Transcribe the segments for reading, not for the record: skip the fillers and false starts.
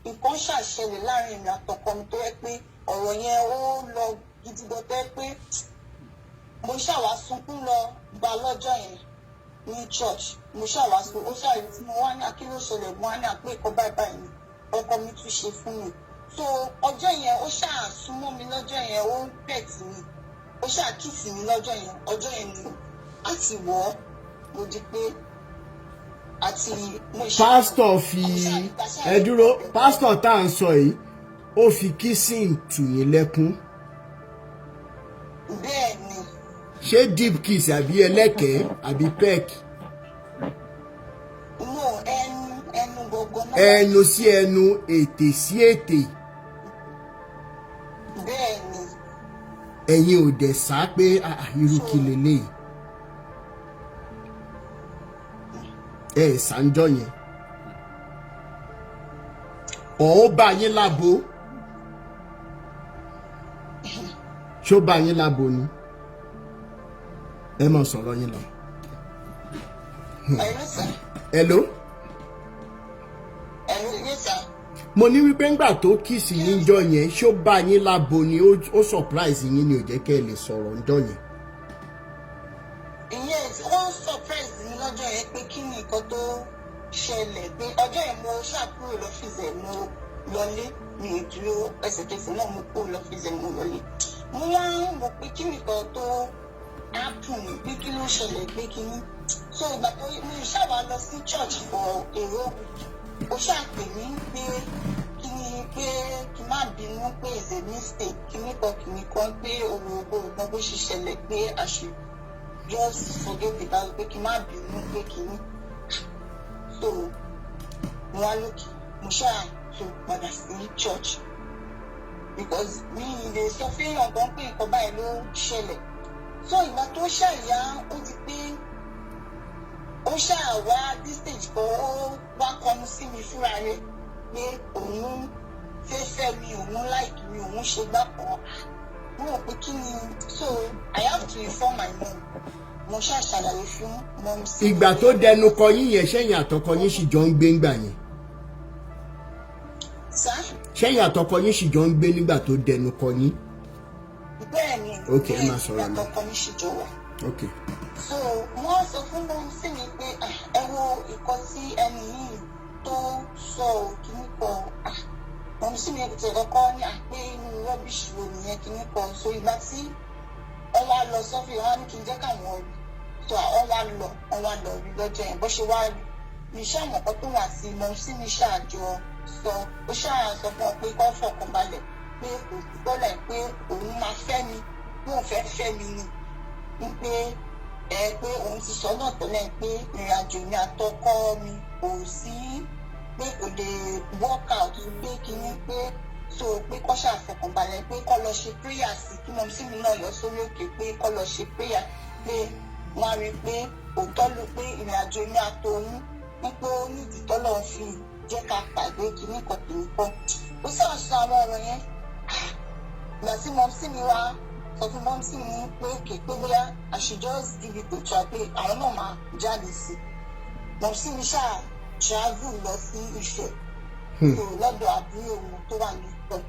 nǹkan ṣàṣẹlẹ̀ láàrin èmi àtọkọ mi tó yẹ pé ọ̀rọ̀ yẹn ó lọ gidi gan tó yẹ pé mo ṣàwá sunkún lọ gba lọ́jọ́ yẹn ní church. Mo ṣàwá sunkún ó ṣàrí tí mo wá ní akíló ṣẹlẹ̀ mo wá ní àpé ìkọ́ báyìí ni ọkọ mi tún ṣe fún mi. So ọjọ́ yẹn ó ṣàsúnmọ́ mi lọ́jọ́ yẹn ó pẹ̀tì mi ó ṣàkíyèsí mi lọ́jọ́ yẹn ọjọ́ yẹn ni àti wọ́ mo di pé àti mo ṣe. Pásítọ̀ fi ẹ dúró pásítọ̀ tá à ń sọ yìí ó fi kissing tù yín lẹ́kún. Bẹ́ẹ̀ ni. Ṣé deep kiss àbí ẹlẹ́kẹ̀ẹ́ àbí peck? No, ẹnu gbogbo náà. Ẹnu sí ẹnu, ètè sí ètè. Bẹ́ẹ̀ ni. Ẹ̀yin ò dẹ̀ sá pé irú kí leléyìí. Ṣàǹjọ́ yẹn. Ó bá yín lábo. Ṣó bá yín lábo ni? Ẹ máa sọ̀rọ̀ yín lọ. Hello? Mo ní wípé ńgbà tó kíìsì yín jọ yẹn ṣó bá yín lábo ni ó surprise yín ni ò jẹ́ kẹ́ ẹ lè sọ̀rọ̀ ńjọ́ yẹn. Ìyẹn ó surprise mi lọ́jọ́ yẹn pé kí ni nǹkan tó ṣẹlẹ̀ pé ọjọ́ yẹn mo ṣàkúrò lọ́fíìsì ẹ̀ mo lọlé mi ò dúró ẹsẹ̀kẹsẹ̀ náà mo kúrò lọ́fíìsì ẹ̀ mo lọlé. Mo wá ń wò pé kí ni nǹkan tó happen pé kí ló ṣẹlẹ̀ pé kí ni. So ìgbà tó mi ṣàwá lọ sí church for èrò ó ṣàpè mí pé kí ni pé kí má bínú pé it's a mistake kí ní kan pé òwò nǹkan bó ṣe ṣẹlẹ̀ pé àṣẹ just forget about pé kí má bínú pé kí ni. So mo wá lókè mo ṣáà tó padà sí church because mi lè sọ fún ọ̀gbọ́n pé nǹkan báyìí ló ṣẹlẹ̀. So ìgbà tó ṣàyà ó ti pé ó ṣàwá this stage kan ó wá kọnu sí mi fúnra rẹ̀ pé òun fẹ́ mi òun like mi òun ṣe gbá kan mo rò pé kí ni. So I have to inform my mom. Mo ṣàṣàlàyé fún mom sí. Ìgbà tó dẹnu kọ yín yẹn ṣẹ́yìn àtọkọ yín sì jọ ń gbé ńgbà yẹn. Sá. Ṣẹ́yìn àtọkọ yín sì jọ ń gbé nígbà tó dẹnu kọ yín. Bẹ́ẹ̀ ni. Ok, ẹ máa sọ̀rọ̀ mi. Àtọkọ mi sì jọ wà. Ok. So wọ́n sọ fún mom sí mi pé ẹ wo ìkọ́ sí ẹni yìí tó sọ kìíní kan. Mom sí mi ètò ìkọ́kọ́ ní àpé inú rọ́bìṣì wo nìyẹn kìíní kan. So ìgbà tí wọ́n wá lọ sọ́fì wọ́n á ní kí n jẹ́ káwọn rí. So wọ́n wá lọ rí lọ́jọ́ yẹn bó ṣe wá rí. Mi ṣáà mọ̀kọ́ tó wà sí mom sí mi ṣáàjọ sọ ó ṣáà sọ fún ọ pé kó fọkàn balẹ̀ pé kò gbọ́dọ̀ pé òun máa fẹ́ mi òun fẹ́ mi ni wípé pé òun ti sọ náà tẹ́lẹ̀ pé ìrìn àjò mi àtọkọ mi kò sí pé kò lè work out pé kíní pé so pé kó ṣàfọkànbalẹ̀ pé kó lọ ṣe prayer sí kí mọ̀ sí mi náà lọ sórí òkè pé kó lọ ṣe prayer pé wọ́n á rí i pé òótọ́ ló pé ìrìn àjò mi àtòun wípé ó ní ìdítọ́ lọ́ọ́ fi jẹ́ ká pàdé kíní kan kìíní kan. Ó ṣàṣọ àwọn ọ̀rọ̀ yẹn ìgbà tí mọ̀ sí mi wá sọ fún mọ́ sí mi pé òkè pé bóyá I should just give it a try pé àwọn náà máa jáde sí mọ̀ sí mi ṣáà travel lọ sí Ifẹ̀ so lọ́dọ̀ àbúrò wọn tó wà ní Ifẹ̀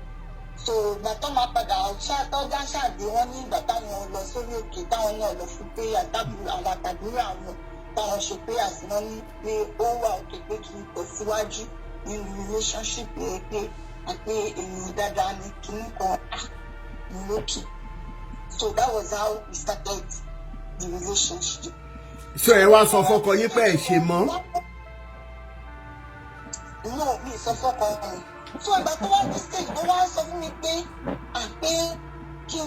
so ìgbà tó máa padà tọ́jà ṣáàdé wọn ní ìgbà táwọn lọ sórí òkè táwọn náà lọ fún pé àtàbúrò àwọn àtàbúrò àwọn táwọn ṣe pé àsìná ní pé ó wà òkè pé kí n tẹ̀síwájú nínú relationship yẹn pé àpé èèyàn dáadáa ní kíní kan lókè. So that was how we started the relationship. So ẹ wá sọ fọ́kọ yín pé ẹ ṣe mọ́. No, mi sọ fọ́kọ mi. So ìgbà tó wá ní stage ó wá sọ fún mi pé àpé kí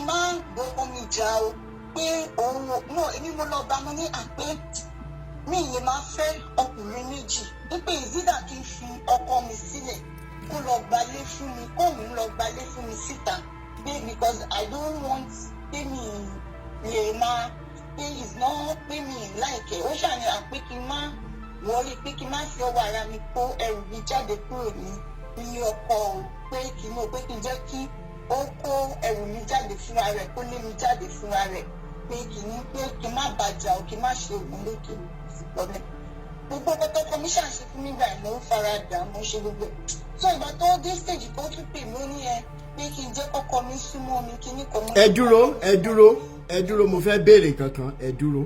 n má gbọ́ mi jà o pé òun náà èmi mo lọ bá mo ní àpé mi lè máa fẹ́ ọkùnrin méjì wípé ìzídà kí n fi ọkọ mi sílẹ̀ kó lọ gbalé fún mi kóun lọ gbalé fún mi síta pé because I don't want pé mi lè máa pé is not pé mi like ó ṣàní àpé kí n má wọlé pé kí n má fi ọwọ́ ara mi kó ẹrù mi jáde kúrò ní ilé ọkọ o pé kí n mọ̀ pé kí n jẹ́ kí ó kó ẹrù mi jáde fúnra rẹ̀ kó lé mi jáde fúnra rẹ̀ pé kí n má bàjá o kí n má ṣe ògùn lókè lọ́lẹ̀ gbogbo ọkọ commission ṣe fún mi gbà mo ń fara dà mo ṣe gbogbo so ìgbà tó dé stage kan tún pè mí ó ní ẹ pé kí n jẹ́ kọ́kọ́ mi súnmọ́ mi kí ní kọ́ mọ́. ẹ dúró mo fẹ́ béèrè kankan ẹ dúró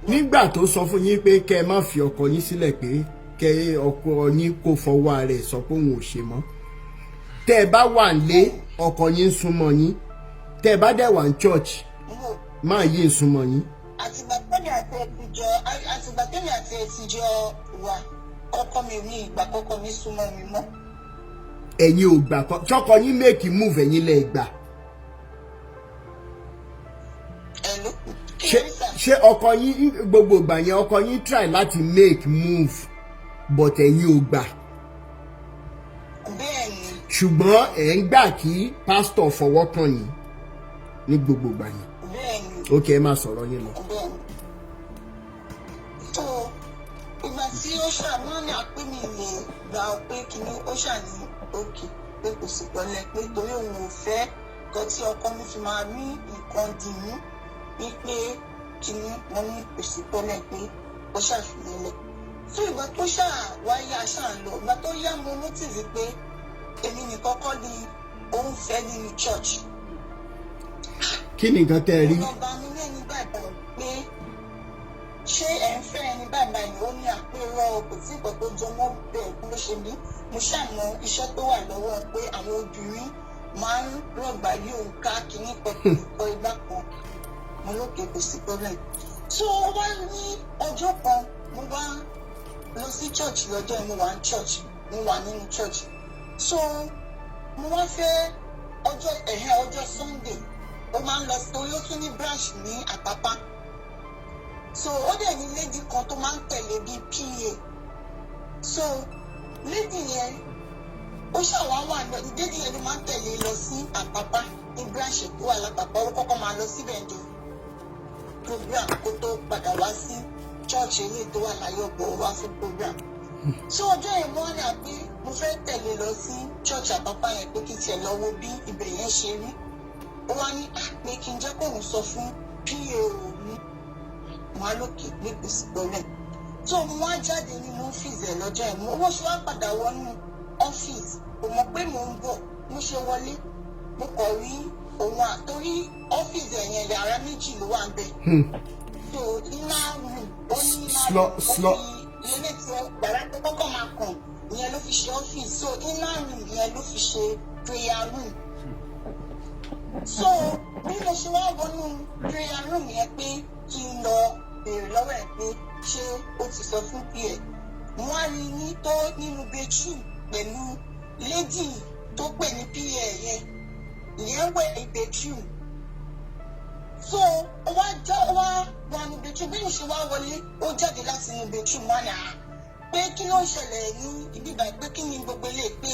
nígbà tó sọ fún yín pé kẹ́ ẹ má fi ọkọ yín sílẹ̀ pé kẹ́ ọkọ yín kó fọwọ́ rẹ̀ sọ pé òun ò ṣe mọ́ tẹ́ ẹ bá wà nílé ọkọ yín súnmọ́ yín tẹ́ ẹ bá dẹ̀ wà ní church máa yí súnmọ́ yín. àtìgbà tẹ́mi àti ẹ̀tìjọ́ wà ọkọ mi ò ní ìgbà kọ́kọ́ mi súnmọ́ mi mọ́. ẹ̀yin ò gbà tọkọ yín make move ẹ̀yin lẹ gbà. ṣé ọkọ yín gbogbo ìgbà yẹn ọkọ yín try láti make move but ẹ̀yin ò gbà. bẹ́ẹ̀ni. ṣùgbọ́n ẹ̀ ń gbà kí pásítọ̀ fọwọ́ kàn yín ní gbogbo ìgbà yẹn. bẹ́ẹ̀ni. ok ẹ máa sọ̀rọ̀ yín lọ. bẹ́ẹ̀ni. tó ìgbà tí ó ṣàmọ́ ní àpé mi lè gbà pé kíní ó ṣàní òkè pé kò sí pẹ̀lẹ́ pé torí òun ò fẹ́ nǹkan tí ọkọ mi fi máa rí nǹkan dì mú wípé kíní wọn ní kò sí pẹ̀lẹ́ pé ó ṣàfihàn fún ìgbà tó ṣàwáyé aṣáàlọ ìgbà tó yá mo notice pé èmi nìkan kọ́ ni òun fẹ́ nínú church. kí ni nǹkan tẹ́ ẹ rí. ọba mi lẹ́ni bàbá pé ṣé ẹ̀ ń fẹ́ ẹni bàbá yìí ó ní àpérò kò sí ìgbà tó jọ mọ́ bẹ́ẹ̀ ló ṣe mí mo ṣàmọ iṣẹ́ tó wà lọ́wọ́ pé àwọn obìnrin máa ń rọ̀gbà yí òun ká kíní pẹ̀lú ìkọ́ igbá kan mo lókè kò sí problem. tó o wá ní ọjọ́ kan mo wá lọ sí church lọ́jọ́ mo wà ní church mo wà nínú church so mo wá fẹ́ ọjọ́ Sunday ó máa ń lọ torí ó tún ní branch ní Àpápá so ó dẹ̀ ní lady kan tó máa ń tẹ̀lé bíi PA so lady yẹn ó ṣàwáwà lady yẹn ló máa ń tẹ̀lé lọ sí Àpápá ní branch tó wà lápapá ó kọ́kọ́ máa lọ síbẹ̀ ní program kó tó padà wá sí church ilé tó wà láyé ọ̀pọ̀ wá fún program. so ọjọ́ yẹn mo rà pé mo fẹ́ tẹ̀lé lọ sí church Àpápá yẹn pé kí tiẹ̀ lọ wo bí ibẹ̀ yẹn ṣe rí. ó wá ní pé kí n jẹ́ kó òun sọ fún PA òun máa lókè pé kò sí pẹ̀lẹ́. so mo wá jáde nínú ọ́fíìsì ẹ̀ lọ́jọ́ yẹn mo ṣe wá padà wọnú ọ́fíìsì kò mọ̀ pé mò ń bọ̀ mo ṣe wọlé mo kọ̀ rí òun àtórí ọ́fíìsì ẹ̀yẹn yàrá méjì ló wà ń bẹ̀. so iná rù ó ní iná rù ilé tí gbàrà tó kọ́kọ́ máa kàn ìyẹn ló fi ṣe ọ́fíìsì so iná rù ìyẹn ló fi ṣe prayer room. so bí mo ṣe wá wọnú prayer room yẹn pé kí n lọ béèrè lọ́wọ́ ẹ̀ pé ṣé ó ti sọ fún pa mo wá rí ní tó nínú bedroom pẹ̀lú lady tó pè ní pa yẹn ìyẹn wẹ̀ ní bedroom. so ó wá wà ní bedroom bí mo ṣe wá wọlé ó jáde láti inú bedroom wá ní pé kí ló ń ṣẹlẹ̀ ní ibi báyìí pé kí ni gbogbo ilé pé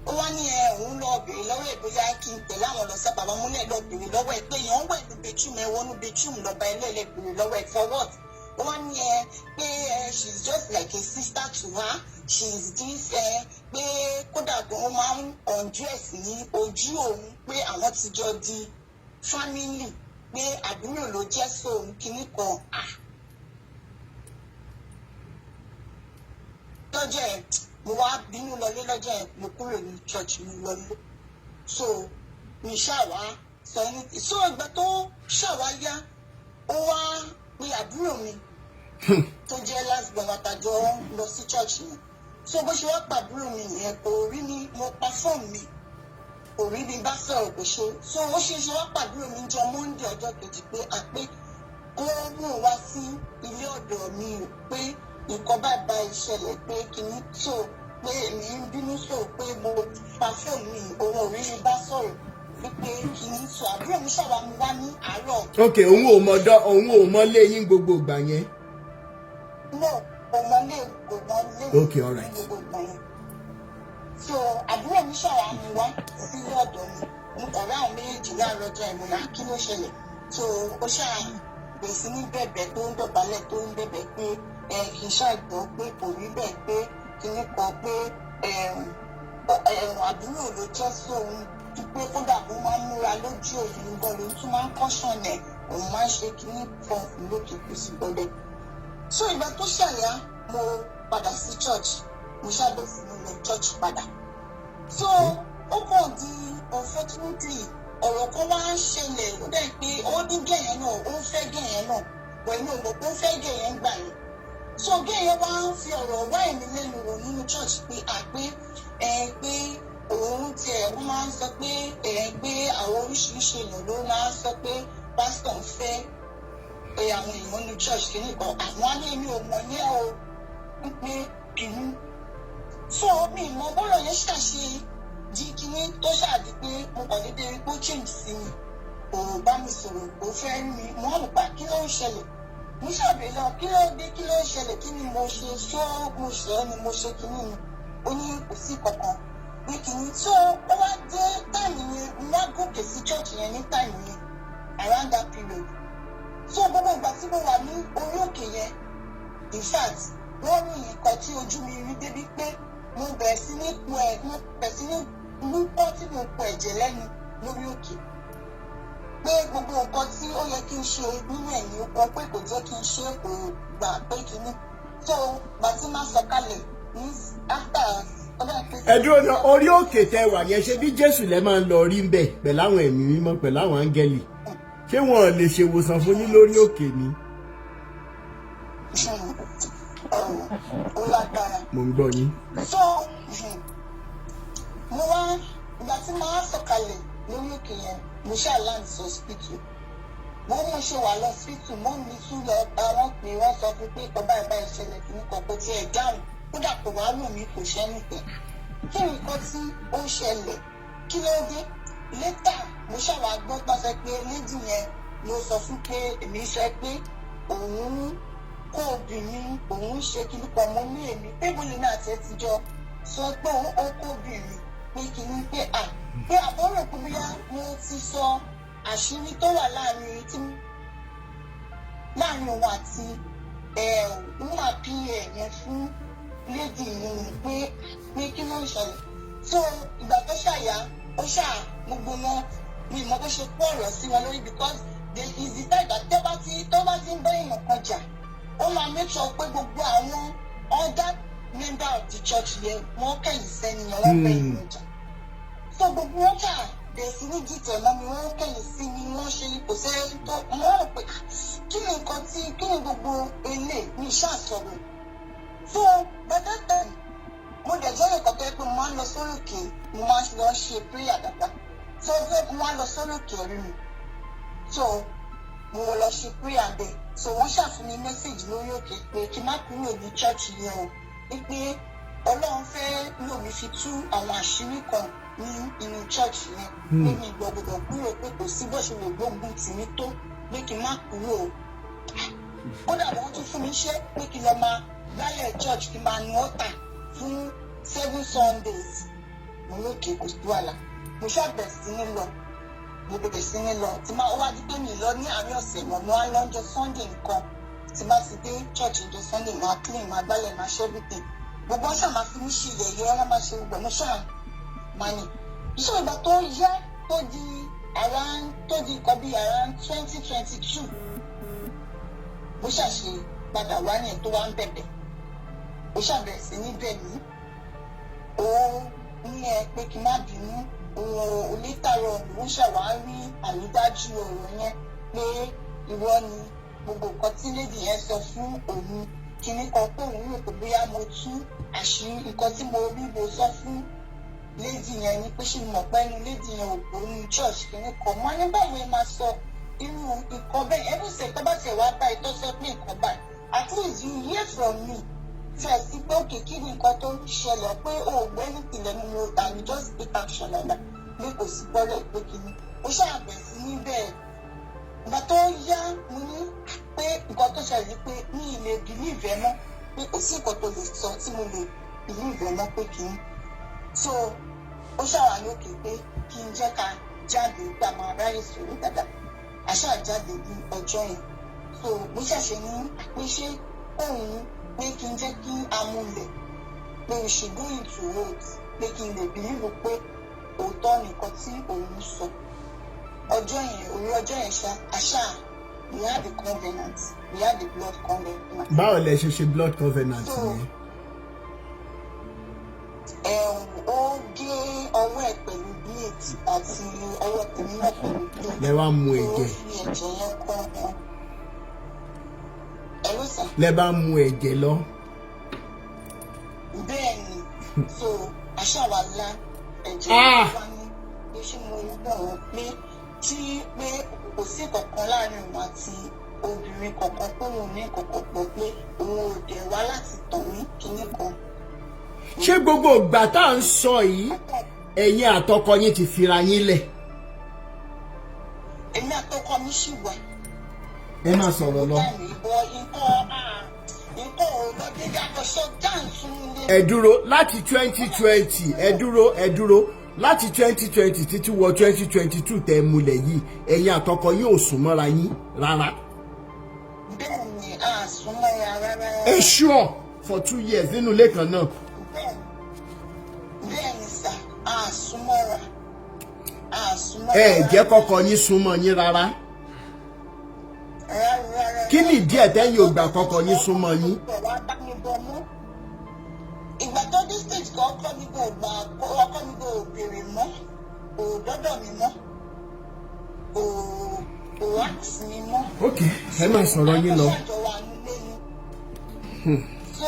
ó wá ní òun lọ bèrè lọ́wọ́ ẹ̀ bóyá kí n tẹ̀lé àwọn lọ sí bàbá múlẹ̀ lọ bèrè lọ́wọ́ ẹ̀ pé èèyàn wẹ̀ ní bedroom ẹ̀ wọnú bedroom lọ́ba ẹlẹ́lẹ̀ bèrè lọ́wọ́ ẹ̀ for what? ó wá ní pé she's just like a sister to her she's this pé kódà gan ó máa ń undress ní ojú òun pé àwọn ti jọ di family pé àbúrò ló jẹ́ sóun kìíní kan lọ́jọ́ ẹ̀ mo wá bínú lọlé lọ́jọ́ ẹ̀ mo kúrò ní church mi lọlé so mi ṣàwá sọ ní so ìgbà tó ṣàwá yá ó wá pe àbúrò mi tó jẹ́ last born àtàjọ lọ sí church yẹn so bó ṣe wá pàbúrò mi yẹn kò rí mi mo pa fóònù mi kò rí mi bá sọ̀rọ̀ kò ṣe so ó ṣe wá pàbúrò mi jọ Monday ọjọ́ kejì pé kó mú wá sí ilé ọ̀dọ̀ mi ò pé nǹkan bá ìṣẹ̀lẹ̀ pé kìíní so pé èmi ń bínú so pé mo pa fóònù mi òun ò rí mi bá sọ̀rọ̀ wípé kìíní so àbúrò mi ṣàwá mi wá ní àárọ̀. ok òun ò mọ lé yín gbogbo ìgbà yẹn. no kò mọ lé ok all right. gbogbo ìgbà yẹn so àbúrò mi ṣàwá mi wá sílé ọ̀dọ̀ mi mo kọ̀ rí àwọn méjèèjì láàárọ̀ ọjọ́ ìmúra kí ló ṣẹlẹ̀ so ó bẹ̀rẹ̀ sí ní bẹ̀bẹ̀ tó ń dọ̀bálẹ̀ tó ń bẹ̀bẹ̀ pé kì í ṣàgbọ́ pé kò rí bẹ́ẹ̀ pé kíní kan pé àbúrò ló jẹ́ sóun pé kódà mo máa ń múra lójú òun nǹkan ló tún máa ń kọ́ṣọ̀n ẹ̀ òun máa ń ṣe kíní kan lókè kù sí gbọ́dẹ̀ so ìgbà tó ṣàyà mo padà sí church mo ṣàbẹ̀ sí mi lọ church padà so ó kàn di unfortunately ọ̀rọ̀ kan wá ń ṣẹlẹ̀ ó dẹ̀ pé ó ní gẹ̀yẹ́ náà ó ń fẹ́ gẹ̀yẹ́ náà pẹ̀lú ìmọ̀ pé ó fẹ́ gẹ̀yẹ́ gbà yẹn so gẹ̀yẹ́ wá ń fi ọ̀rọ̀ wá èmi lẹ́nu wò nínú church pé pé òun tiẹ̀ wọ́n máa ń sọ pé pé àwọn oríṣiríṣi èèyàn ló máa ń sọ pé pásítọ̀ ń fẹ́ pé àwọn èèyàn ní church kìíní kan àwọn á ní èmi ò mọ̀ ní ẹ̀ o pé kìíní so mi ìmọ̀ bọ́rọ̀ yẹn ṣàṣe di kìíní tó ṣàdí pé mo kàn dédé rí pé ó change sí mi kò bá mi sọ̀rọ̀ kò fẹ́ mi mo hàn pa kí ló ń ṣẹlẹ̀ mo ṣàbẹ̀ lọ kí ló dé kí ló ń ṣẹlẹ̀ kí ni mo ṣe ṣó mo ṣe ẹ́ ni mo ṣe kìíní ni ó ní kò sí kankan pé kìíní tó ó wá dé táìmù yẹn mo wá gòkè sí church yẹn ní táìmù yẹn around that period so gbogbo ìgbà tí mo wà ní orí òkè yẹn in fact wọ́n ní nǹkan tí ojú mi rí débi pé mo bẹ̀rẹ̀ sí ní mú pọ́ tí mo pọ̀ ẹ̀jẹ̀ lẹ́nu lórí òkè pé gbogbo nǹkan tí ó yẹ kí n ṣe nínú ẹ̀yìn ọkọ pé kò jẹ́ kí n ṣe kò gbà pé kínní so gbà tí máa sọ̀kalẹ̀ ní after ọdún pé. ẹ̀dùn ọ̀nà orí òkè tẹ wà yẹn ṣe bí Jésù lẹ máa ń lọ rí ń bẹ̀ pẹ̀lú àwọn ẹ̀mí mímọ́ pẹ̀lú àwọn áńgẹ́lì ṣé wọn lè ṣe ìwòsàn fún yín lórí òkè ni. ó lágbára. mo ń gbọ́ yín. so mo wá ìgbà tí màá sọ̀kalẹ̀ lórí òkè yẹn mo ṣáà land sí hospital mo ṣe wà lọ hospital mo mi tún lọ bá wọn pé wọn sọ fún pé ìkọ báyìí báyìí ṣẹlẹ̀ kí nǹkan kò tiẹ̀ dáhùn kódà kò wá wù mí kò ṣẹ́ nìkan kí nǹkan tí ó ṣẹlẹ̀ kí ló dé létà mo ṣàwà gbọ́ pàṣẹ pé lédì yẹn ló sọ fún pé èmi sọ pé òun kó obìnrin òun ṣe kí nípa ọmọ ní èmi pé mo lè ní àti ẹtìjọ sọ pé òun ó kó obìnrin pé kí ní pé pé àbọ̀rò pé bóyá mo ti sọ àṣírí tó wà láàrin òun àti òun àbí ẹ̀yẹn fún lédì yìí pé kí ló ń ṣẹlẹ̀ so ìgbà tó ṣàyà ó ṣáà gbogbo wọn mi mọ bó ṣe kó ọ̀rọ̀ sí wọn lórí because there is the time that tó bá ti ń bá èèyàn kan jà ó máa make sure pé gbogbo àwọn other member of the church yẹn wọ́n kẹ̀yìn sẹ́ni yẹn wọ́n bẹ̀ ìyẹn jà so gbogbo wọn ṣáà bẹ̀rẹ̀ sí ní dìtẹ̀ mọ́ mi wọ́n kẹ̀yìn sí mi wọ́n ṣe kò sẹ́yìn tó wọ́n rò pé kí ni nǹkan tí kí ni gbogbo ilé mi ṣàṣọ̀rọ̀ so by that time mo dẹ̀ jẹ́ nǹkan tó yẹ pé mo máa ń lọ sórí òkè mo máa ń lọ ṣe prayer dáadáa so mo máa ń lọ sórí òkè rí mi so mo lọ ṣe prayer bẹ́ẹ̀ so wọ́n ṣàfún mi message lórí òkè pé kí n má kúrò ní church yẹn o wípé Ọlọ́run fẹ́ lò mí fi tú àwọn àṣírí kan ní inú church yẹn pé mi gbọ́dọ̀ kúrò pé kò sí bó ṣe lè gbógun tì mí tó pé kí n má kúrò o kódà wọ́n tún fún mi ṣe pé kí n lọ máa gbálẹ̀ church kí n máa nu ọ́tà fún 7 Sundays mo lókè kò sí wàhálà mo ṣàbẹ̀ sí ní lọ mo bẹ̀rẹ̀ sí ní lọ tí máa wá di pé mi lọ ní àárín ọ̀sẹ̀ mọ̀ mo wá lọ́jọ́ Sunday nìkan tí bá ti dé church ìjọ Sunday máa clean máa gbálẹ̀ máa ṣe everything gbogbo ọ̀sẹ̀ máa fi mí ṣe yẹ̀yẹ́ wọn máa ṣe gbogbo mo ṣáà máa ní iṣẹ́ ìgbà tó yá tó di nǹkan bíi around 2022 mo ṣàṣe padà wá ní ẹ̀ tó wá ń bẹ̀bẹ̀ ó ṣàbẹ̀rẹ̀ sí ní bẹ̀ mí ó ní ẹ pé kí n má bínú òun onítàrọ̀ ló ń ṣàwárí àrídájú ọ̀rọ̀ yẹn pé irọ́ ni gbogbo nǹkan tí lédì yẹn sọ fún òun kíní kan pé òun rò pé bóyá mo tú àṣírí nǹkan tí mo rí mo sọ fún lédì yẹn ni pé ṣì mọ̀ pé inú lédì yẹn ò kó ní church kíní kan mọ́ nígbà wo máa sọ irú nǹkan bẹ́ẹ̀ ẹ̀rù ṣe tó bá ṣe wá báyìí tó sọ pé nǹkan báyìí at least you hear from me fẹ́ sí pé òkè kí ni nǹkan tó ń ṣẹlẹ̀ pé òògbẹ́ ní ìpìlẹ̀ mi ló ta ni just take action like that pé kò sí gbọ́dọ̀ pé kí ni ó ṣàbẹ̀ sí ní bẹ́ẹ̀ ìgbà tó yá mo ní pé nǹkan tó ṣẹlẹ̀ pé mi ì lè believe ẹ mọ́ pé kò sí nǹkan tó lè sọ tí mo lè believe ẹ mọ́ pé kí ni so ó ṣàwà lókè pé kí n jẹ́ ká jáde gbà máa ráyè sọ̀rọ̀ dáadáa àṣà jáde ní ọjọ́ yẹn so mo ṣẹ̀ṣẹ̀ ní pé ṣé òun pé kí n jẹ́ kí amúlẹ̀ pé we should go into roads pé kí n lè believe pé òótọ́ nìkan tí òun sọ ọjọ́ yẹn òru ọjọ́ yẹn àṣà we had the covenant, we had the blood covenant. Báwo lẹ ṣe blood covenant yẹn? Ó gé ọwọ́ ẹ̀ pẹ̀lú blade àti ọwọ́ tèmi náà pẹ̀lú blade. Lẹ wá mu ẹ̀jẹ̀. Ó fi ẹ̀jẹ̀ yẹn kọ́ wọn. Ẹ̀rọ sà. Lẹ bá mu ẹ̀jẹ̀ lọ. Bẹ́ẹ̀ni, so aṣáwálá ẹ̀jẹ̀ wá ní pé ṣé mo rí bọ̀ pé pé kò sí kankan láàrin òun àti obìnrin kankan pé òun ní kankan pọ̀ pé òun ò dẹ̀ wá láti tàn mí kinní kan. Ṣé gbogbo ìgbà tá à ń sọ yìí ẹ̀yin àtọkọ yín ti fira yín lẹ̀? Èmi àtọkọ mi ṣì wà. Ẹ máa sọ̀rọ̀ lọ. Ẹ dúró láti 2020 ẹ dúró láti 2020 títí wọ 2022 tẹ́ múlẹ̀ yìí ẹ̀yin àtọkọ yín ò sún mọ́ra yín rárá. Bẹ́ẹ̀ni, a sún mọ́ra rárá. Ẹ sure for 2 years nínú ilé kan náà. Bẹ́ẹ̀ni sà, a sún mọ́ra. Ẹ jẹ́ kọ́kọ́ yín súnmọ́ yín rárá. Kí ni ìdí ẹ̀ tẹ́yin ò gbà kọ́kọ́ yín súnmọ́ yín? Ìgbà tó dé stage kan ọkọ mi kò béèrè mọ́, kò dọ́dọ̀ mi mọ́, kò wax mi mọ́. Ok, ẹ máa sọ̀rọ̀ yín lọ. So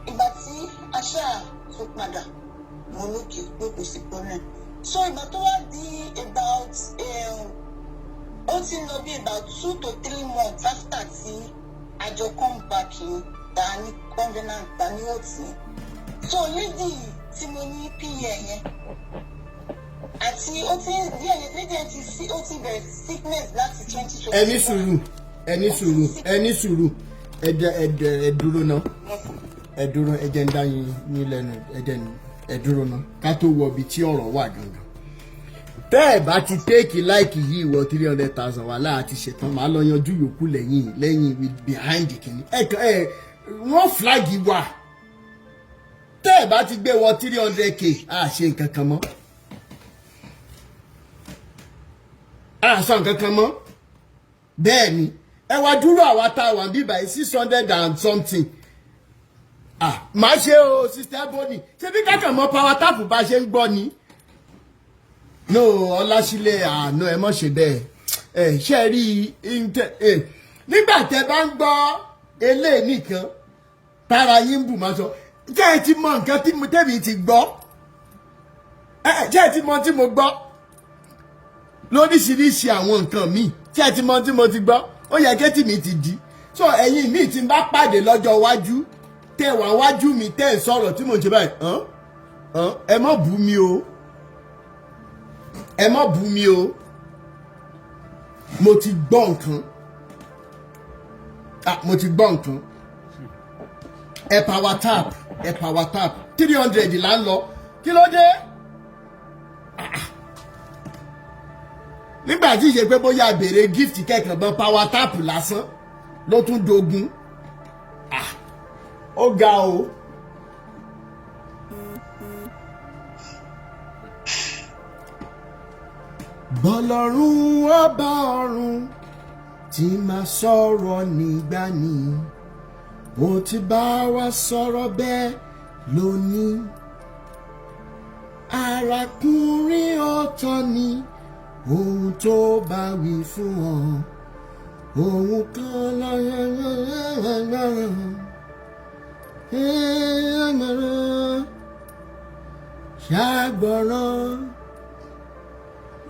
ìgbà tí aṣá tó padà mo lókè pé kò sí problem. So ìgbà tó wá di about ó ti lọ bí about 2 to 3 months after tí àjọ come back in ta ní covenant ta ní òtí. So lady tí mo ní pa yẹn àti ó ti díẹ̀ lady ó ti bẹ̀rẹ̀ sickness láti 2020. Ẹ ní sùúrù ẹ dúró náà ẹ dúró ẹ jẹ́ ń dá yín lẹ́nu ẹ dúró náà ká tó wọ ibi tí ọ̀rọ̀ wà gangan. Tẹ́ ẹ̀ bá ti téèkì láìkì yìí wọ 300,000 wà láti ṣetán màá lọ yanjú yòókù lẹ́yìn behind kìíní. Wọ́n flagi wà. Tẹ́ ẹ̀ bá ti gbé wọ 300k á ṣe nǹkan kan mọ́. Á sọ nǹkan kan mọ́. Bẹ́ẹ̀ ni ẹ wá dúró àwa tá a wà bíbá yìí 600 and something. Màá ṣe o sister Boni ṣé bí kákan mọ power tap bá ṣe ń gbọ́ ni. No Ọlásílẹ̀ àná ẹ mọ̀ ṣe bẹ́ẹ̀ ṣe rí nígbà tẹ́ bá ń gbọ́ eléyìí nìkan tára yín bù máa sọ jẹ́ ẹ ti mọ nǹkan tí tẹ́mi ti gbọ́ jẹ́ ẹ ti mọ tí mo gbọ́ lóríṣiríṣi àwọn nǹkan míì jẹ́ ẹ ti mọ tí mo ti gbọ́ ó yẹ kẹ́tì mi ti di so ẹ̀yin míì tí n bá pàdé lọ́jọ́ iwájú tẹ́ wà wájú mi tẹ́ ń sọ̀rọ̀ tí mò ń ṣe báyìí ẹ má bú mi o. Ẹ má bú mi o. Mo ti gbọ́ nǹkan. Mo ti gbọ́ nǹkan. Ẹ power tap 300 là ń lọ. Kílódé? Nígbà tí ìṣe pé bóyá béèrè gift kẹ̀kẹ́ bọ́ power tap lásán ló tún dogun. Ó ga o. Bọ́lọ́run ọba ọ̀run tí máa sọ̀rọ̀ nígbà ní mo ti bá wa sọ̀rọ̀ bẹ́ẹ̀ lónìí. Arákùnrin ọ̀tọ̀ ni ohun tó bá wí fún ọ ohun kan lọ́yọ̀yọ̀yọ̀yọ̀ ṣàgbọ̀ràn.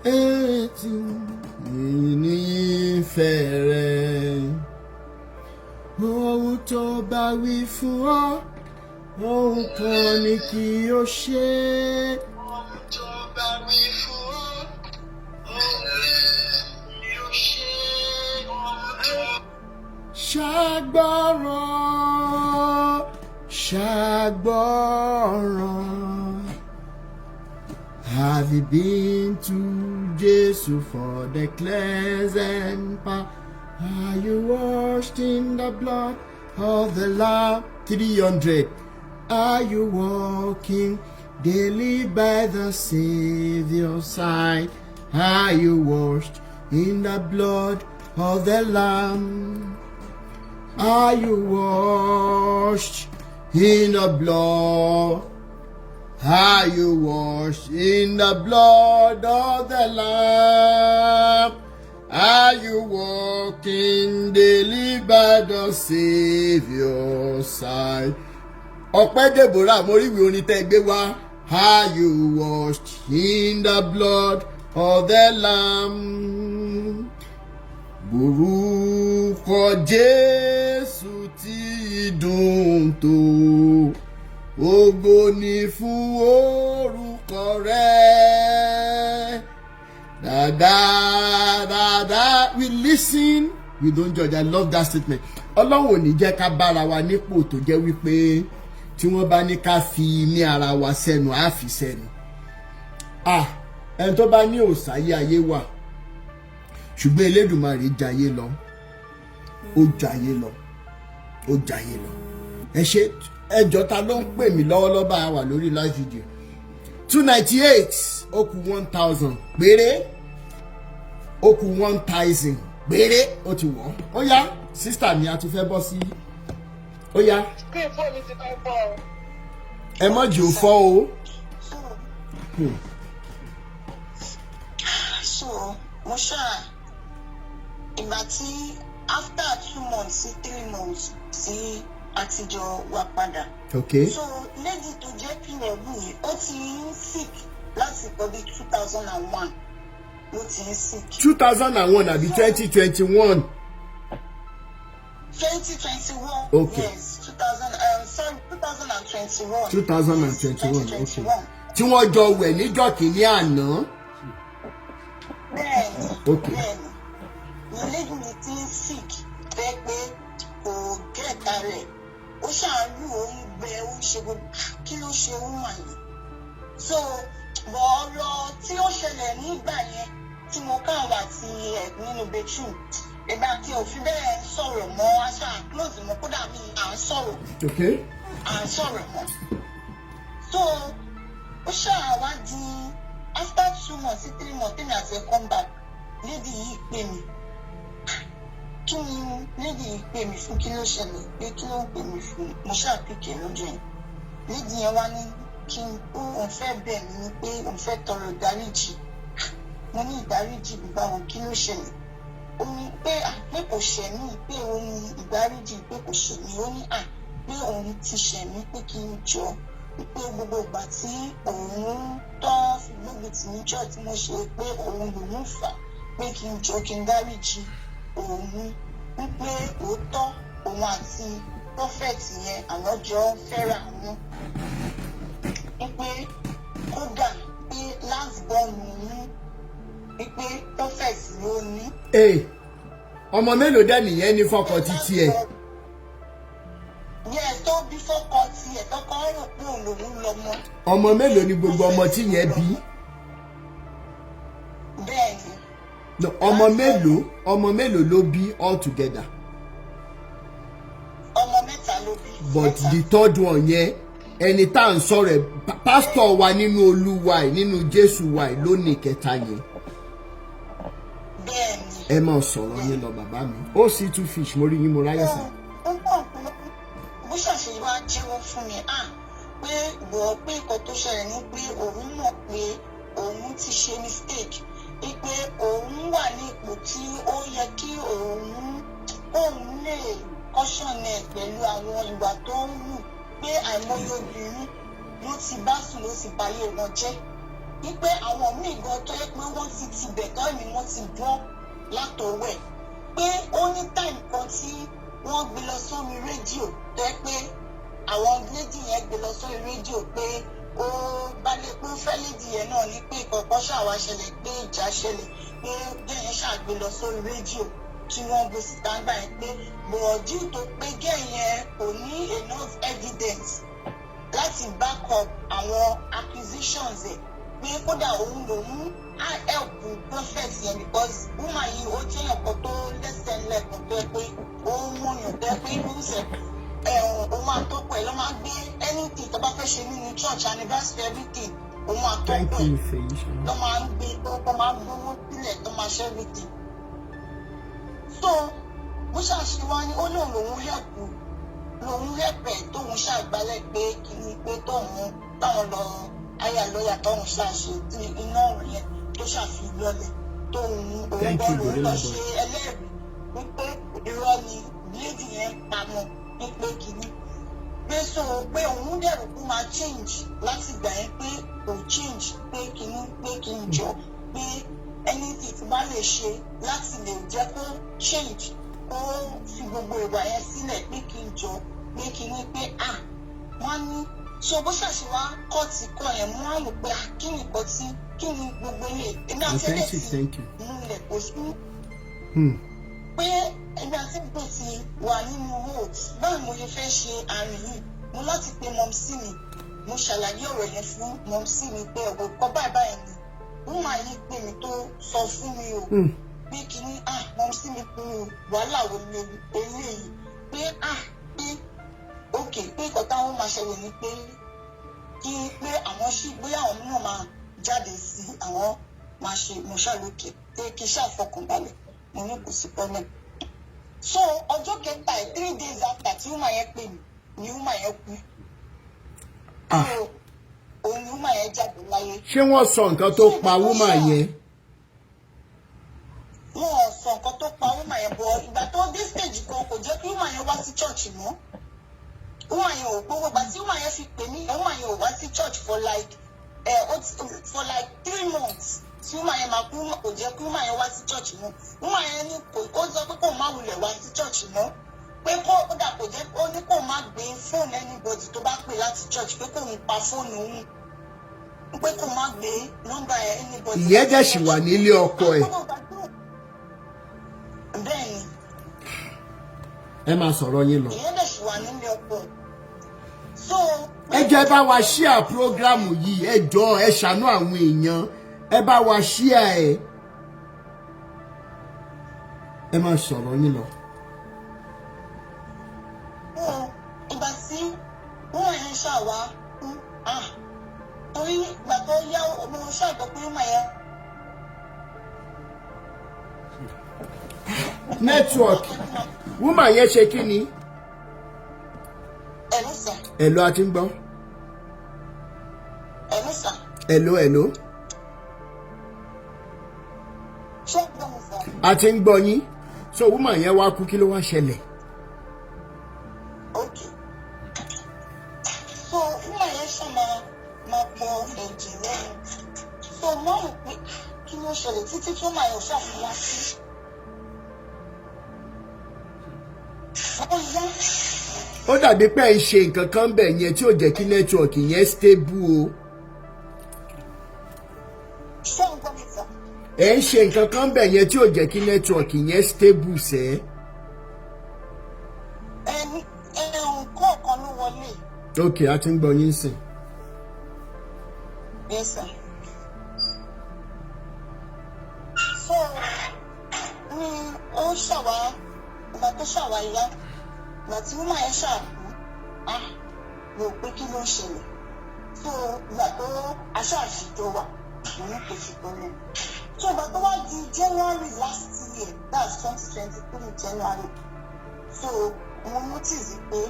Etí ní ìfẹ́ rẹ̀ ohun tó bá wí fún ọ ohun kan ni kí o ṣe. Ohun tó bá wí fún ọ ohun ni o ṣe. Ṣàgbọ̀ràn. Have you been to Jesus for the cleansing power? Are you washed in the blood of the Lamb? 300. Are you walking daily by the Savior's side? Are you washed in the blood of the Lamb? Are you washed in the blood? Are you washed in the blood of the Lamb? Are you walking daily by the Savior's side? Ọpẹ́ Deborah, mo rí ìwé orin tẹ́ gbé wá. Are you washed in the blood of the Lamb? Orúkọ Jésù tí dùn tó, ògo ni fún orúkọ rẹ̀. Da. We listen, we don't judge. I love that statement. Ọlọ́run ò ní jẹ́ ká bára wa nípò tó jẹ́ wípé tí wọ́n bá ní ká fi ní ara wa sẹ́nu á fi sẹ́nu. Ẹni tó bá ní òòsàyé ayé wà ṣùgbọ́n Elédùmarè jayé lọ, ó jayé lọ. Ẹ ṣe ẹjọ́ ta ló ń pè mí lọ́wọ́lọ́wọ́ bá wà lórí live video 298 ó kù 1000 péré, ó kù 1000 péré, ó ti wọ̀. Ó yá sísítà mi a tún fẹ́ bọ́ sí. Ó yá. Kí fóònù ti máa bọ̀ ọ́. Ẹ má jù ú fọ́ o. So mo ṣáà ìgbà tí after 2 months sí 3 months sí àtijọ́ wá padà. Okay. So lady tó jẹ́ pínlẹ̀bù yìí ó ti ń sick láti ọdún 2001 ló ti ń sick. 2001 àbí 2021. 2021. Okay. Yes, 2021. 2021. Okay. Tí wọ́n jọ wẹ̀ níjọ́ kìíní àná. Bẹ́ẹ̀ni. Okay. Bẹ́ẹ̀ni. Ní lady mi ti ń sick bẹ́ẹ̀ pé kò gẹ́ta rẹ̀. Ó ṣàánú òun gbẹ ó ṣe gbogbo kí ló ṣe òun mà yìí. So ọ̀rọ̀ tí ó ṣẹlẹ̀ nígbà yẹn tí mo káwọn àti ẹ̀ nínú bedroom ìgbà tí ò fi bẹ́ẹ̀ sọ̀rọ̀ mọ́ aṣá close mọ́ kódà mi à ń sọ̀rọ̀. Okay. À ń sọ̀rọ̀ mọ́. So ó ṣàwá di after 2 months sí 3 months tèmi àti ẹ̀ come back lady yìí pè mí. Kí ni lady yìí pè mí fún, kí ló ṣẹlẹ̀ pé kí ló ń pè mí fún, mo ṣàpèkè lójú ẹ̀. Lady yẹn wá ní kí òun fẹ́ bẹ̀ mí pé òun fẹ́ tọrọ ìdáríjì. Mo ní ìdáríjì bíbá wọn, kí ló ṣẹlẹ̀? Ó ní pé kò ṣẹ̀ mí, pé òun ní ìdáríjì pé kò ṣẹ̀ mí. Ó ní pé òun ti ṣẹ̀ mí pé kí n jọ pé gbogbo ìgbà tí òun tọ́ fi gbogbo tì ní jọ́ tí mo ṣe pé òun lòún fà pé kí n jọ kí n dáríjì òun, wípé òótọ́ òun àti prọfẹ̀tì yẹn àwọn jọ fẹ́ra wọn, wípé kódà pé last born òun wípé prọfẹ̀tì ló ní. Ọmọ mélòó dẹ́ nìyẹn ní fọkọ títí ẹ̀? Yẹ tó bí fọkọ tiẹ̀ tọkọ rò pé òun lòún lọmọ. Ọmọ mélòó ni gbogbo ọmọ tí yẹn bí? Bẹ́ẹ̀ni. No, ọmọ mélòó ló bí all together? Ọmọ 3 ló bí. But the third one yẹn ẹni tá à ń sọ̀rọ̀ ẹ̀ pásítọ̀ wa nínú Olúwa ẹ̀ nínú Jésù wa ẹ̀ ló ní kẹta yẹn. Bẹ́ẹ̀ni. Ẹ máa sọ̀rọ̀ yín lọ bàbá mi. Ó sì tún fish mo rí yín mo ráyè sàn. Bó ṣàṣeyí wá jẹ́wọ́ fún mi pé wọ́n pé nǹkan tó ṣẹlẹ̀ ní pé òun mọ̀ pé òun ti ṣe mistake, pé òun wà ní ipò tí ó yẹ kí òun lè caution ẹ̀ pẹ̀lú àwọn ìwà tó ń wù, pé àìmọye obìnrin ló ti bá sùn ló ti báyé wọn jẹ́, wípé àwọn míì gan tó yẹ pé wọ́n ti bẹ̀ tọ́ ni wọ́n ti bọ́ látọwọ́ ẹ̀, pé ó ní time kan tí wọ́n gbé lọ sórí rédíò tó yẹ pé àwọn lédì yẹn gbé lọ sórí rédíò pé ó balẹ̀ pé ó fẹ́ lédì yẹn náà ní pé ìkọ̀kọ̀ ṣàwá ṣẹlẹ̀ pé ìjà ṣẹlẹ̀ pé gẹ̀yẹn ṣàgbé lọ sórí rédíò tí wọ́n gbé síta gbà yẹn pé bọ̀ọ̀dù tó pé gẹ̀yẹn kò ní enough evidence láti back up àwọn accusations ẹ̀, pé kódà òun lòun á help prophet yẹn because woman yìí ó jẹ́ ọ̀pọ̀ tó lẹ́sẹ̀ lẹ́kọ̀ọ́ tó yẹ pé ó ń múyàn tó yẹ pé irúṣẹ́ òun àtọ́kọ̀ ẹ̀ ló máa gbé anything tó bá fẹ́ ṣe nínú church anniversary everything òun àtọ́kọ̀ ẹ̀ ló máa ń gbé tó máa ń gbówó sílẹ̀ tó máa ṣe everything. tó bó ṣàṣe wá ní ó lòun hẹ̀pẹ̀ tóun ṣàgbálẹ̀ pé kìíní pé táwọn lọ àyà lọ́ọ̀yà tóun ṣàṣe tí iná ọ̀rọ̀ yẹn tó ṣàfihàn lọ́lẹ̀ tóun òun bọ́ọ̀lù lọ ṣe ẹlẹ́rìí wípé irọ́ ni bíléèdì yẹn pamọ́ wípé kìíní pé so pé òun dẹ̀rù kó máa change láti ìgbà yẹn pé kò change pé kìíní pé kí n jọ pé anything tí bá lè ṣe láti lè jẹ́ kó change kó fi gbogbo ìwà yẹn sílẹ̀ pé kí n jọ pé kìíní pé wọ́n ní so bó ṣàṣì wá kọ́ọ̀tì kọ́ yẹn mú àlù pé kí ni nǹkan tí kí ni gbogbo ilé èmi àti ẹ̀dẹ̀ ti mú ilẹ̀ kó sí pé ẹgbẹ́ àti ìgbò ti wà nínú hold báwo mo ṣe fẹ́ ṣe àárín yìí mo láti pe mọ́mísí mi mo ṣàlàyé ọ̀rọ̀ yẹn fún mọ́mísí mi pé ọ̀rọ̀ kọ́ báyìí ni wọ́n máa yí pé mi tó sọ fún mi o pé kínní mọ́mísí mi kú wàhálà wo ni eléyìí pé pé òkè pé ìkọ́ táwọn máa ṣẹlẹ̀ ni pé kí pé àwọn ṣì bóyá àwọn náà máa jáde sí àwọn máa ṣe mo ṣàlókè pé kí ṣàfọkànbalẹ̀ mo ní kò sí problem. So ọjọ́ kẹta 3 days after tí woman yẹn pè mí ni woman yẹn kú. So òun ni woman yẹn jáde láyé. ṣé wọ́n sọ nǹkan tó pa woman yẹn? Wọ́n sọ nǹkan tó pa woman yẹn bọ̀ ìgbà tó dé stage kan kò jẹ́ kí woman yẹn wá sí church mọ́. Woman yẹn ò gbowó ìgbà tí woman yẹn fi pè mí woman yẹn ò wá sí church for like 3 months. Tí woman yẹn máa kú kò jẹ́ kí woman yẹn wá sí church mọ́. Woman yẹn ní ó sọ pé kó má wulẹ̀ wá sí church mọ́. Pé kó dà kò jẹ́ ó ní kó má gbé fóònù anybody tó bá pè láti church pé kó ń pa fóònù òun. Pé kó má gbé nọ́mbà anybody. Ìyẹn dẹ̀ sì wà nílé ọkọ ẹ̀. Bẹ́ẹ̀ni. Ẹ máa sọ̀rọ̀ yín lọ. Ìyẹn dẹ̀ sì wà nílé ọkọ ẹ̀. So. Ẹ jẹ́ bá wa share program yìí ẹ jọ̀ọ́ ẹ ṣàánú àwọn èèyàn ẹ bá wa share ẹ. Ẹ máa sọ̀rọ̀ yín lọ. Ìgbà tí wọ́n yẹn ṣàwá torí ìgbà tó yá ọmọ ṣàgbọ́ pé wọ́n yẹn. Network woman yẹn ṣe kí ni? Hello sir. Hello a ti ń gbọ́. Hello sir. Hello. Ṣé gbọ́ mi sir? A ti ń gbọ́ yín. So woman yẹn wá kú kí ló wá ṣẹlẹ̀? Okay. So woman yẹn ṣe máa pọ ẹ̀jẹ̀ lẹ́nu. So mo rò pé kí ló ṣẹlẹ̀ títí tí woman yẹn ṣàfihàn sí. Ó dàbí pé ẹ ń ṣe nǹkan kan bẹ̀ yẹn tí ò jẹ́ kí nẹ́tíwọ̀kì yẹn stable o. Ṣé ń gbọ́ mi sọ? Ẹ ń ṣe nǹkan kan bẹ̀ yẹn tí ò jẹ́ kí nẹ́tíwọ̀kì yẹn stable sẹ́. Kọ̀ọ̀kan ló wọlé. Ok, a ti ń gbọ́ yín sìn. Yes sir. So ni ó ṣàwá ìgbà tó ṣàwá yá ìgbà tí woman yẹn ṣàkú rò pé kí ló ń ṣẹlẹ̀. So ìgbà tó aṣáàṣìjọ wà mo ní kò sí pẹ̀lú. So ìgbà tó wá di January last year that's 2023 January. So mo notice pé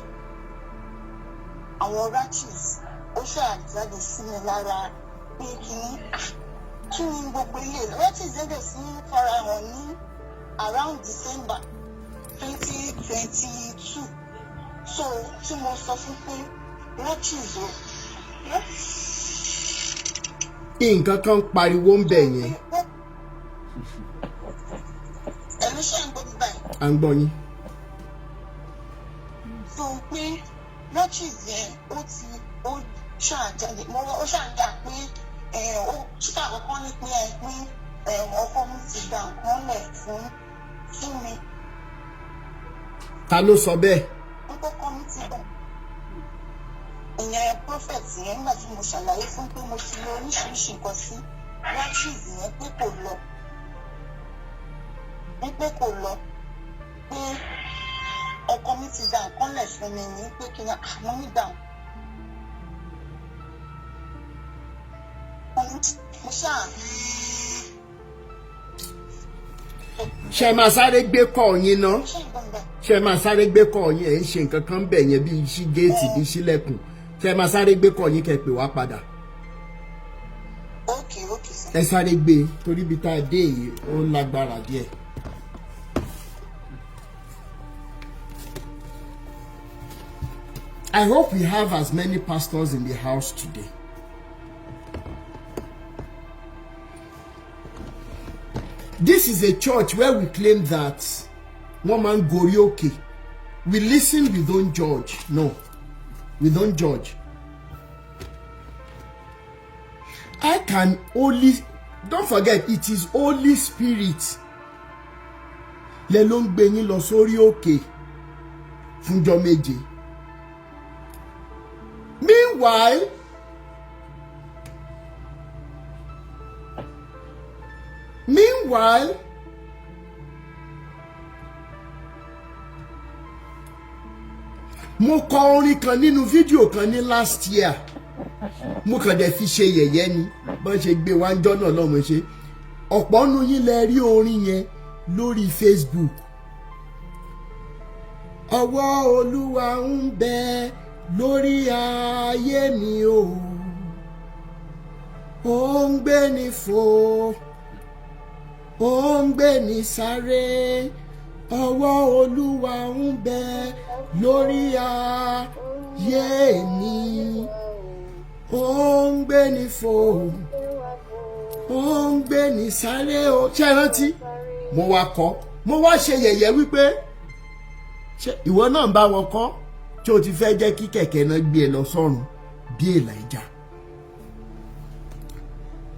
àwọn rashes ó ṣàjáde sí mi lára pé kí ni gbogbo ilé rashes ẹ̀dẹ̀ sí farahàn ní around December 2022. So tí mo sọ fún pé rashes o. Nǹkan kan pariwo ń bẹ̀ yẹn. Ẹ̀mí ṣe ń gbọ́ mi báyìí. À ń gbọ́ yín. So pé rashes yẹn ó ṣàjáde ó ṣàjà pé ó ṣàkọ́kọ́ ní pé ọkọ mi ti gbà nǹkan lẹ̀ fún mi. Ta ló sọ bẹ́ẹ̀? Ọkọ mi ti gbà. Ìyẹn prophet yẹn nígbà tí mo ṣàlàyé fún pé mo ti lo oríṣiríṣi nǹkan sí rashes yẹn pé kò lọ. Pé ọkọ mi ti dá nǹkan lẹ̀ fún mi ní pé kí n àmọ́ nígbà mo ṣáà ṣe máa sáré gbé kọ́ yín ná ṣe máa sáré gbé kọ́ yín ẹ̀ ń ṣe nǹkan kan bẹ̀ yẹn bí ṣí géètì bí ṣílẹ̀kùn ṣe máa sáré gbé kọ́ yín kẹ́ pè wá padà. ẹ sáré gbé torí bí tá a dé yìí ó lágbára díẹ̀. I hope we have as many pastors in the house today. This is a church where we claim that one man gorí òkè. We listen, we don't judge. No, we don't judge. I can only, don't forget, it is Holy Spirit. Lẹ ló ń gbé yín lọ sórí òkè fúnjọ́ méje. Meanwhile, mo kọ orin kan nínú fídíò kan ní last year. Mo kàn dẹ̀ fi ṣe yẹ̀yẹ́ ni bọ́n ṣe gbé wá ń jọ́nà lọ́mọ ṣe. Ọ̀pọ̀ nínú yín lẹ rí orin yẹn lórí Facebook. Ọwọ́ Olúwa ń bẹ lórí ayé mi o, ó ń gbé ni fò, ó ń gbé ni sáré. Ọwọ́ Olúwa ń bẹ lórí ayé mi, ó ń gbé ni fò, ó ń gbé ni sáré o. Ṣé rántí? Mo wá kọ, mo wá ṣe yẹ̀yẹ́ wípé ṣé ìwọ náà ń bá wọn kọ́ tí o ti fẹ́ jẹ́ kí kẹ̀kẹ́ náà gbé ẹ lọ sọ́run bí Elijah.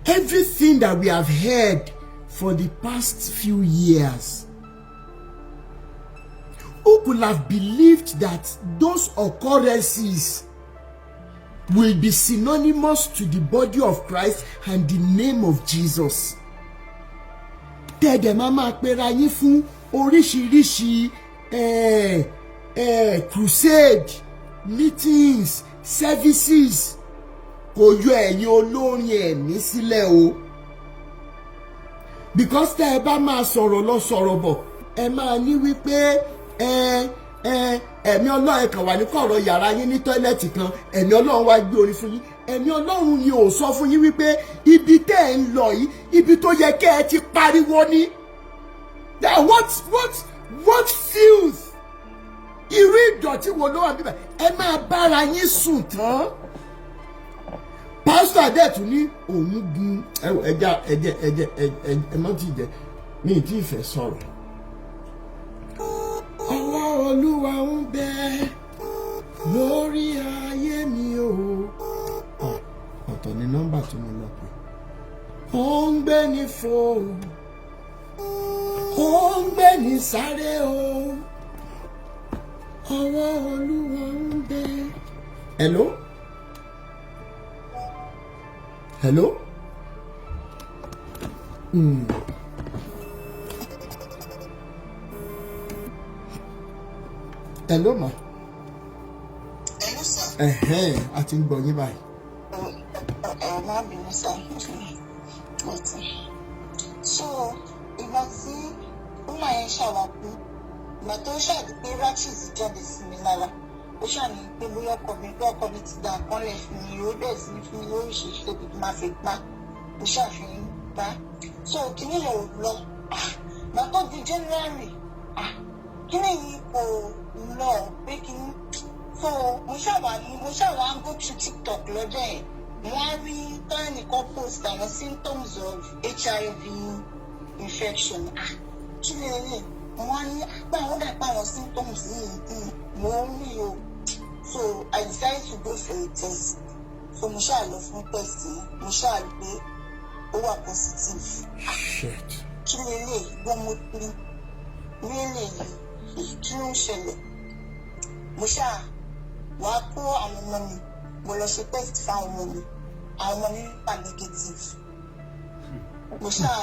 Everything that we have heard for the past few years, who could have believed that those occurrences will be synonymous to the body of Christ and the name of Jesus? Tẹ̀dẹ̀ máa pera yín fún oríṣiríṣi crusade, meetings, services. Kò yọ ẹ̀yin olórin ẹ̀mí sílẹ̀ o. Because tẹ́ ẹ bá máa sọ̀rọ̀ lọ sọ̀rọ̀ bọ̀, ẹ máa ní wípé ẹ̀mí Ọlọ́run kan wà ní kọ̀rọ̀ yàrá yín ní tọ́ílẹ̀tì kan, ẹ̀mí Ọlọ́run wá gbé orin fún yín. Ẹ̀mí Ọlọ́run ni ò sọ fún yín wípé ibi tẹ́ ẹ ń lọ yìí, ibi tó yẹ kẹ́ ẹ ti pariwo ní. What filth? Irú ìdọ̀tí wo ló wà bíbẹ̀? Ẹ máa bára yín sùn tán. Pásítọ̀ Adẹ́tù ní òun gun ẹ má ti jẹ ní ìdí ìfẹ́ sọ̀rọ̀. Ọwọ́ Olúwa ń bẹ lórí ayé mi o. Ọ̀tọ̀ ni nọ́mbà tí mo lọ pè. Ó ń gbé ní fò, ó ń gbé ní sáré o. Ọwọ́ Olúwa ń bẹ. Hello? Hello? Hello ma. Hello sir. A ti ń gbọ́ yín báyìí. Má bínú sá. So ìgbà tí ọmọ yẹn ṣàwákú, ìgbà tó ṣàdí pé rashes jáde sí mi lára, ó ṣàní pé bóyá ọkọ mi ti dà kánlẹ̀ fún mi, ó bẹ̀rẹ̀ sí ní fún mi lóríṣiríṣi tóbi tó máa fi pa, ó ṣàfihàn pa. So kíní yẹn ò lọ. Ìgbà tó di January, kíní yìí kò lọ pé kíní. So mo ṣàwá ń go through TikTok lọ́jọ́ yẹn. Wọ́n á rí tẹ́ẹ̀nì kan post àwọn symptoms of HIV infection. Kí ni èyí? Wọ́n á ní pé àwọn dàgbà àwọn symptoms yìí mo ń rí o. So I decided to go for a test. So mo ṣáà lọ fún test yìí, mo ṣáà rí pé ó wà positive. Kí ni èyí? Gbọ́n mo pín ní eléyìí, kí ló ń ṣẹlẹ̀? Mo ṣáà wá kó àwọn ọmọ mi, mo lọ ṣe test fáwọn ọmọ mi, àwọn ọmọ mi wà negative. Mo ṣáà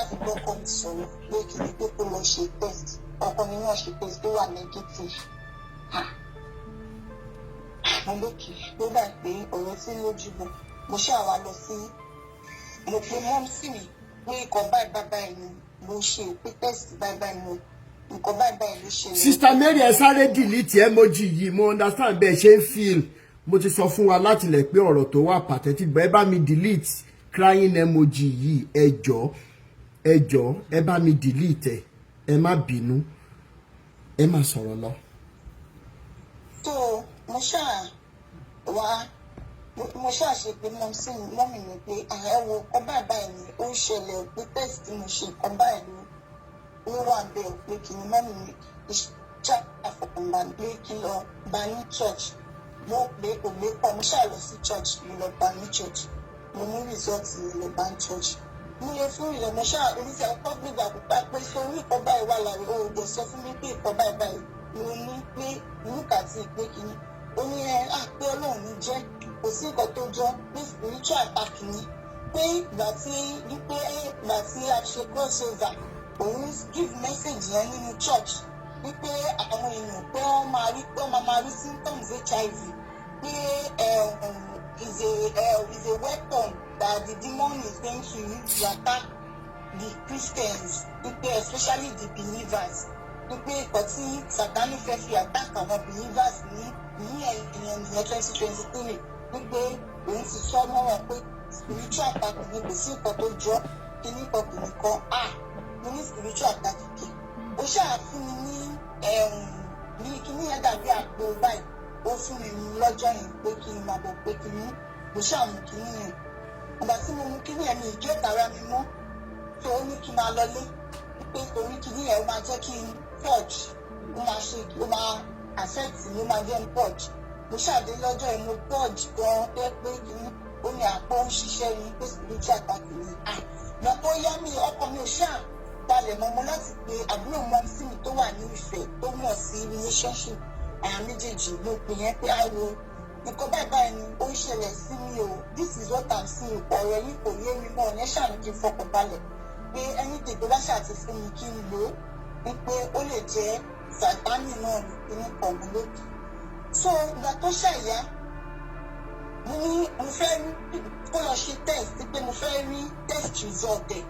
ti gbọ́ ọkọ mi sọ̀rọ̀ pé kí ni pé kó lọ ṣe test, ọkọ mi náà ṣe test tó wà negative. Mo lókè tó dà pé ọ̀rọ̀ tí lójú bọ̀. Mo ṣáà wá lọ sí, mo pe mọ́mísì mi pé ikọ̀ báyìí ni mo ṣe pé test báyìí mo nǹkan báyìí ló ṣẹlẹ̀. Sister Mary ẹ sáré delete emoji yìí mo understand bẹ́ẹ̀ ṣe ń feel mo ti sọ fún wa láti lẹ̀ pé ọ̀rọ̀ tó wà pathetic bẹ́ẹ̀ bá mi delete crying emoji yìí ẹ jọ̀ọ́ ẹ bá mi delete ẹ má bínú ẹ má sọ̀rọ̀ lọ. So mo ṣáà ṣe pé mọ́mì mi pé àyẹ̀wò ọba báyìí ni ó ń ṣẹlẹ̀ pé test mo ṣe nǹkan báyìí ló wà bẹ́ẹ̀ pé kí ni mọ́mì mi ṣáà àfọkànbá pé kí lọ bá ní church mo pé kò gbé pọ̀ mo ṣáà lọ sí church mo lọ bá ní church mo mú result mi lọ bá ní church mo lè fún ìlọ mo ṣáà oríṣi ọkọ gbígbà pípa pé sórí ìkọ́ báyìí wà lára òògùn sọ fún mi pé ìkọ́ báyìí mo ní pé níkà tí ìpè kìíní ó ní pé Ọlọ́run ní jẹ́ kò sí nǹkan tó jọ pé spiritual attack ni pé ìgbà tí a ṣe crossover òun give message yẹn nínú church wípé àwọn èèyàn pé wọ́n máa rí symptoms HIV pé is a weapon that the demon is going to use to attack the Christians wípé especially the believers wípé nǹkan tí Sátánì fẹ́ fi attack àwọn believers ní ìyẹn 2023 wípé òun ti sọ mọ́wọ́n pé spiritual attack ni kò sí nǹkan tó jọ kíní kan mo ní spiritual attack kì ó ṣáà fún mi ní kíní yẹn dàbí àpò báyìí ó fún mi lọ́jọ́ yẹn pé kí n máa bọ̀ pé kíní mo ṣáà mú kíní yẹn ìgbà tí mo mú kíní yẹn mi ìjọ ìtara mi mọ́ tó ó ní kí n máa lọlé pé torí kíní yẹn ó máa jẹ́ kí n purge ó máa affect mi ó máa jẹ́ n purge mo ṣàdé lọ́jọ́ yẹn mo purge gan pé kíní ó ní àpò ń ṣiṣẹ́ ní pé spiritual attack ni ìgbà tó yá mi ọkọ mi ò ṣáà balẹ̀ mọ́ mo láti pe àbúrò mọ́ sí mi tó wà ní Ifẹ̀ tó mọ̀ sí relationship àwọn méjèèjì ló pe yẹn pé àìwo nǹkan báyìí ni ó ń ṣẹlẹ̀ sí mi o this is what I'm seeing ọ̀rọ̀ yìí kò yé mi mọ́ ọ̀yẹ́ ṣàní kí n fọkàn balẹ̀ pé ẹni tètè bá ṣàti fún mi kí n lò ó wípé ó lè jẹ́ Sátánì náà ní kọ̀ọ̀mù lókè. So ìgbà tó ṣàyà mo ní mo fẹ́ kó lọ ṣe test pé mo fẹ́ rí test result ẹ̀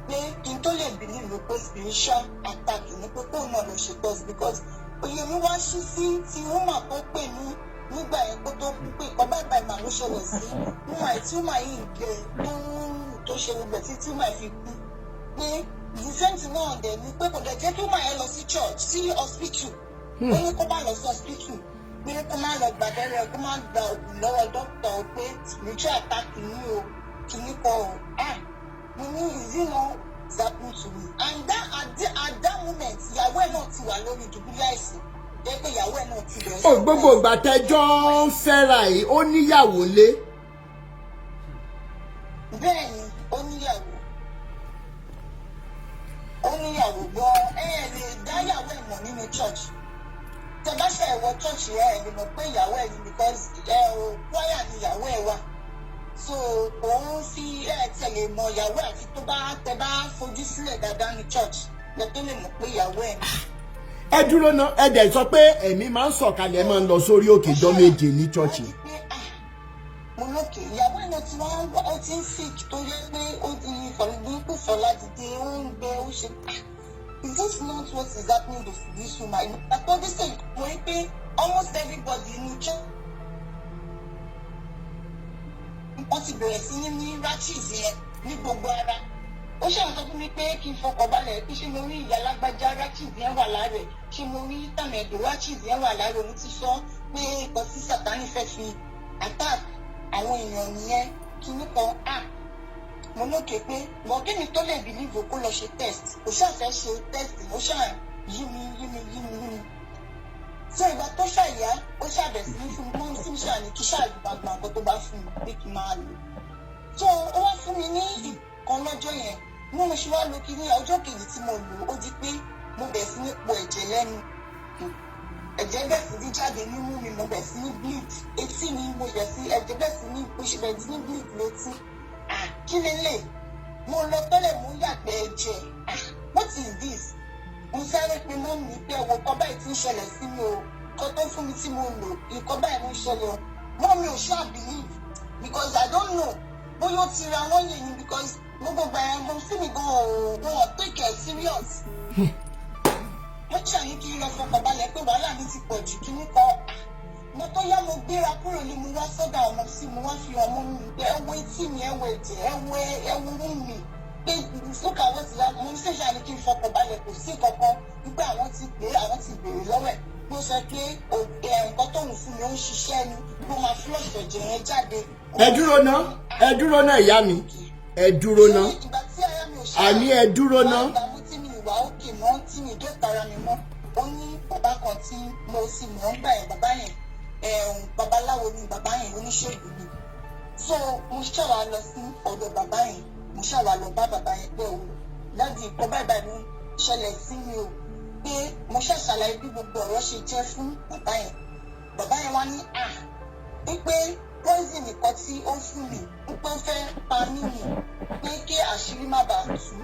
pé kí n tó lè believe pé spiritual attack ni pé kó náà lọ ṣe test because òye mi wá ṣí sí ti woman tó pè mí nígbà yẹn kó tó kú pé ìkọ́ báyìí màá ló ṣẹlẹ̀ sí woman tí woman yìí gbẹ tó ṣe gbogbo tí woman fi kú pé the same thing náà dẹ̀ ni pé kò dẹ̀ jẹ́ kí woman yẹn lọ sí church sí hospital ó ní kó má lọ sí hospital pé kó má lọ gbàbẹ́rẹ́ kó má gba òògùn lọ́wọ́ dókítà ó pé spiritual attack ni o kìíní kọ ọ̀ mo ní ìzínà happen to me and at that moment ìyàwó ẹ̀ náà ti wà lórí ìdùbúlẹ̀ àìsàn jẹ́ pé ìyàwó ẹ̀ náà ti bẹ̀rẹ̀. ó gbogbo ìgbà tẹ́jọ́ ń fẹ́ra yìí ó níyàwó lé. bẹ́ẹ̀ ni ó níyàwó gan lè dá ìyàwó ẹ̀ mọ̀ nínú church tẹ bá ṣe ẹ̀wọ̀ church ẹ̀ lè mọ̀ pé ìyàwó ẹ̀ ni because choir ni ìyàwó ẹ̀ wà so òun fi tẹ̀lé mọ ìyàwó àti tó bá tẹ bá fojú sílẹ̀ dáadáa ní church lẹ tó lè mọ̀ pé ìyàwó ẹ̀ ni. ẹ dúró ná ẹ dẹ̀ sọ pé ẹ̀mí máa ń sọ̀kalẹ̀ máa ń lọ sórí òkè ìjọ méje ní chọ́ọ̀chì. mo lókè ìyàwó ẹ̀ náà tí ó ti ń sick tó yẹ pé ó di ìfọ̀lùdínkù fọ̀ládìde ó ń gbẹ ó ṣe is this not what is happening to this woman? àtọ́jú sí mo rí pé almost everybody in church wọ́n ti bẹ̀rẹ̀ sí ní rashes yẹn ní gbogbo ara ó ṣàǹsọ fún mi pé kí n fọkàn balẹ̀ pé ṣé mo rí ìyá alágbájá rashes yẹn wà lára ẹ̀ ṣé mo rí tàmẹ̀dò rashes yẹn wà lára òun ti sọ pé nǹkan tí Sátánì fẹ́ fi attack àwọn èèyàn nìyẹn kí ní kan mo lókè pé mọ kí ni tó lè believe kó lọ ṣe test kò ṣàfẹ́ ṣe test ó ṣàn yí mi tí ìgbà tó ṣàyà ó ṣàbẹ̀ sí fún mi mọ́ sí ṣàní kí ṣàgbà nǹkan tó bá fún mi pé kí n máa lò tó ó wá fún mi ní ìkan lọ́jọ́ yẹn mo ṣe wá lo kí ní ọjọ́ kejì tí mo lò ó di pé mo bẹ̀ sí ní po ẹ̀jẹ̀ lẹ́nu ẹ̀jẹ̀ bẹ̀ sí ní jáde nímú mi mo bẹ̀ sí ní bleed etí mi mo bẹ̀ sí ẹ̀jẹ̀ bẹ̀ sí ní bó ṣe bẹ̀ sí ní bleed létí kí lélẹ̀ mo lọ tẹ́lẹ̀ mo yàgbẹ́ ẹ̀jẹ̀ what is this? mo sáré pé mọ́ mi pé ẹ̀wọ̀ kan báyìí ti ń ṣẹlẹ̀ sí mi o kan tó fún mi tí mo lò nǹkan báyìí ló ń ṣẹlẹ̀ o mọ́ mi ò ṣáà believe because I don't know bóyá ó ti ra wọ́n yẹn ni because gbogbo gbàyàn mo sí mi gan-an wọn take it serious. wọ́n ṣàyìn kí n lọ fọkàn balẹ̀ pé wàhálà mi ti pọ̀ jù kí ní kọ́ mo tó yá mo gbéra kúrò ní mo wá sọ́dọ̀ ọmọ sí mo wá fi ọmọ mi pé ẹwọ etí mi ẹwọ ẹ̀jẹ̀ ẹwọ mú mi pé fúkà wọ́n ti yá mo ṣe ṣàní kí n fọkàn balẹ̀ kò sí kankan wípé àwọn ti pè é àwọn ti béèrè lọ́wọ́ ẹ̀ mo sọ pé nǹkan tóun fún mi ó ń ṣiṣẹ́ ni mo máa flush ẹ̀jẹ̀ yẹn jáde. ẹ dúró ná ìyá mi ẹ dúró ná àní ẹ dúró ná. tí mi ìwà òkè mọ́ tí mi dé tara mi mọ́ ó ní bàbá kan tí mo sì mọ̀ ń gbà yẹn bàbá yẹn babaláwo ni bàbá yẹn oníṣègùn ni so mo ṣàwà lọ sí ọ̀dọ̀ bàbá yẹn mo ṣàwà lọ bá bàbá yẹn pé o láti ìkọ́ báyìí ló ṣẹlẹ̀ sí mi o pé mo ṣàṣàlàyé bí gbogbo ọ̀rọ̀ ṣe jẹ́ fún bàbá yẹn wá ní wípé poison nìkan tí ó fún mi wípé ó fẹ́ pa mí nì pé kí àṣírí má bàa tú